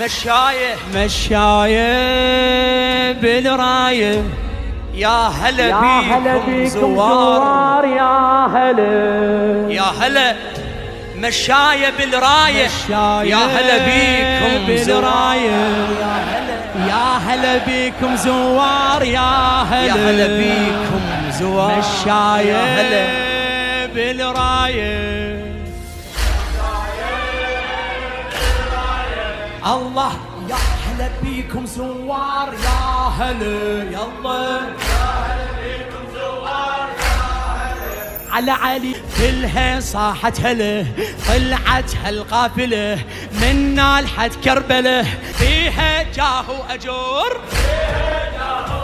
مشاية مشاية بالراية، يا هلا يا هلا بيكم زوار، يا هلا يا هلا مشاية بالراية، يا هلا بيكم بالراية، يا هلا بيكم زوار، يا يا هلا بيكم زوار، مشاية يا هلا بالراية. الله يا هلا بيكم زوار، يا هلا يلا على علي كلها صاحت هله، طلعت هالقافله من نالحة كربله، فيها جاهو اجور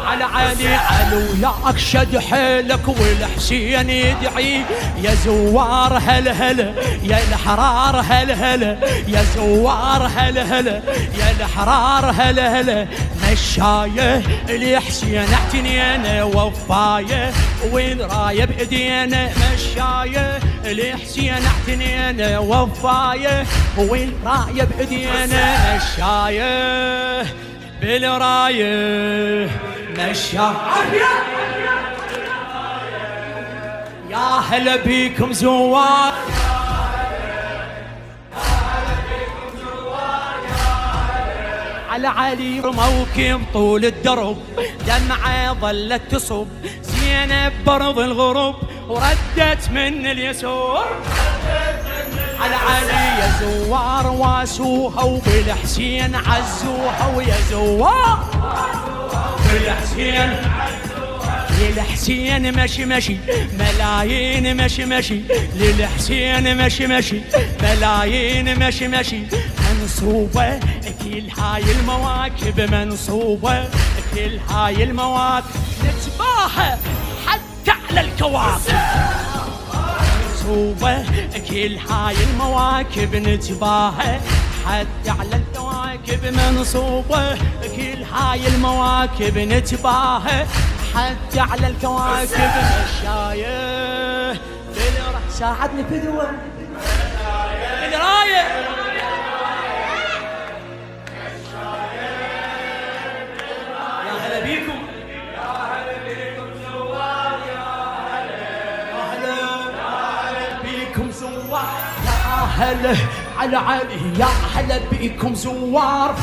على علي علو ياك شد حيلك والحسين يدعي يا زوار هلا هلا يا الحرار هلا هلا يا زوار هلا هلا يا الحرار هلا هلا مشايه الحسين اعتنينا وفايه والرايه بايدينا مشايه الحسين اعتنينا وفايه والرايه بايدينا مشايه بالرايه مشاية يا هلا بيكم زوار، على علي موكب طول الدرب دمعة ظلت تصب زينب برض الغرب وردت من اليسور على علي يا زوار واسوها وبالحسين عزوها ويا زوار بالحسين للحسين مشي مشي ملايين مشي مشي للحسين مشي مشي ملايين مشي مشي منصوبة كل هاي المواكب منصوبة كل هاي المواكب نتباهى حتى على الكواكب منصوبة كل هاي المواكب نتباهى حتى على الكواكب منصوبة كل هاي المواكب نتباهى حتى على الكواكب مشاية بالراية ساعدني فدوة بالراية يا هلا بيكم يا هلا بيكم زوار يا هلا بيكم زوار يا هلا على علي يا هلا بيكم زوار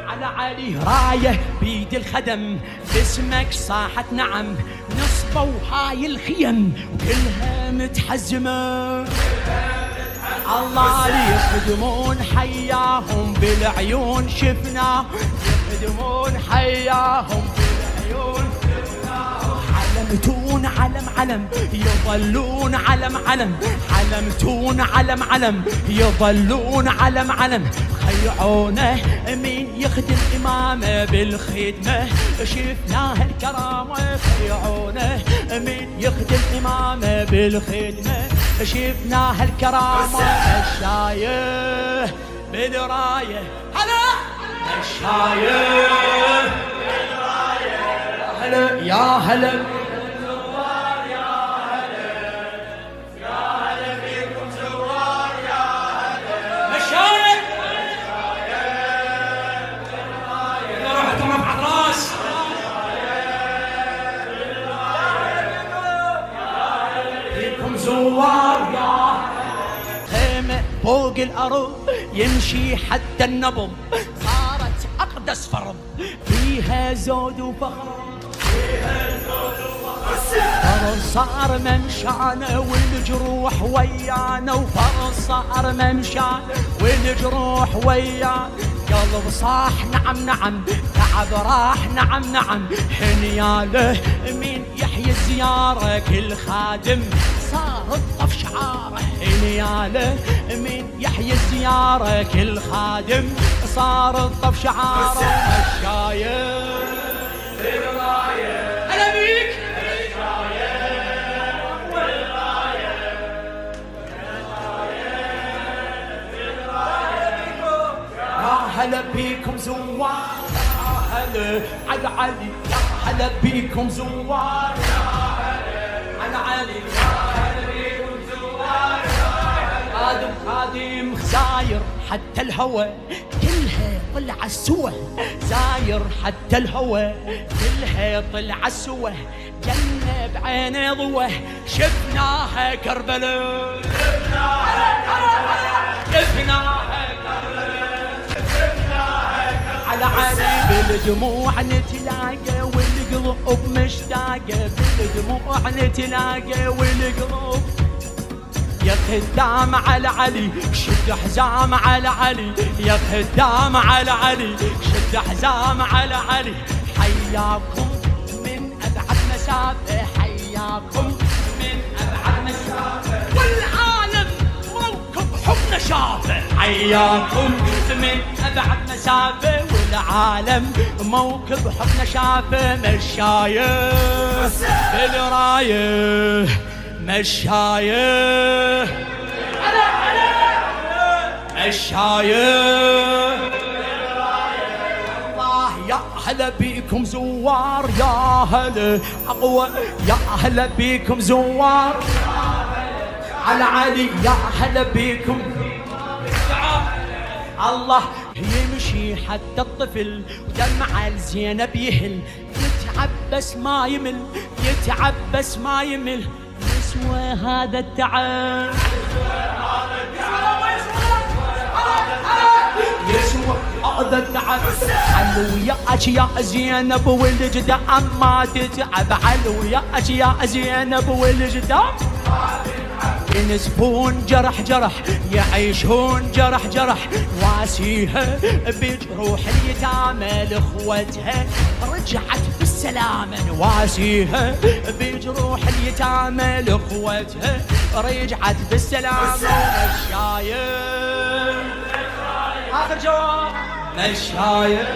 على علي رايه بيد الخدم باسمك صاحت نعم نصبوا هاي الخيم وكلها متحزمه الله يخدمون حياهم بالعيون شفنا يخدمون حياهم بالعيون علمتون علم علم يظلون علم علم علمتون علم علم يظلون علم علم خيعونه مين يخدم إمامه بالخدمة شفناه الكرامة خيعونه مين يخدم إمامه بالخدمة شفناه الكرامة مشايه بالراية هلا مشايه بالراية هلا يا هلا زوار يا خيمة فوق الأرض يمشي حتى النبض صارت أقدس فرض فيها زود وفخر فرض صار ممشانا والجروح ويانا وفرض صار ممشانا والجروح ويانا قلب صاح نعم نعم تعب راح نعم نعم حنياله مين يحيي الزيارة كل خادم صار الطف شعاره حنياله مين يحيي الزيارة كل خادم صار الطف شعاره مشايه بالراية هلا بيك هلا بيكم زوار يا هلا على علي يا هلا بيكم زوار يا هلا على علي يا هلا بيكم زوار يا هلا خادم خزاير حتى الهوى كل كلها طلع السوى زاير حتى الهوى كلها طلع السوى جنة بعينه ضوى شفناها كربلاء شفناها على علي بالدموع نتلاقى والقلوب مشتاقة بالدموع نتلاقى والقلوب يا خدام على علي شد حزام على علي يا خدام على علي شد حزام على علي حياكم من أبعد مسافة حياكم من أبعد مسافة والعالم موكب حبنا شافه حياكم من أبعد مسافة والعالم موكب حبنا شافه مشايخ بالرايه مشايخ مشايخ الله يا هلا بيكم زوار يا هلا أقوى يا هلا بيكم زوار على علي يا هلا بيكم الله يمشي حتى الطفل ودمع الزينب يهل يتعب بس ما يمل يتعب بس ما يمل يسوى هذا التعب يسوى هذا التعب علوياك يا زينب والجدام ما تتعب علوياك يا زينب والجدام ينسفون جرح جرح يعيشون جرح جرح واسيها بجروح اليتامى لاخوتها رجعت بالسلامة نواسيها بجروح اليتامى لاخوتها رجعت بالسلامة مشايخ آخر جواب مشايخ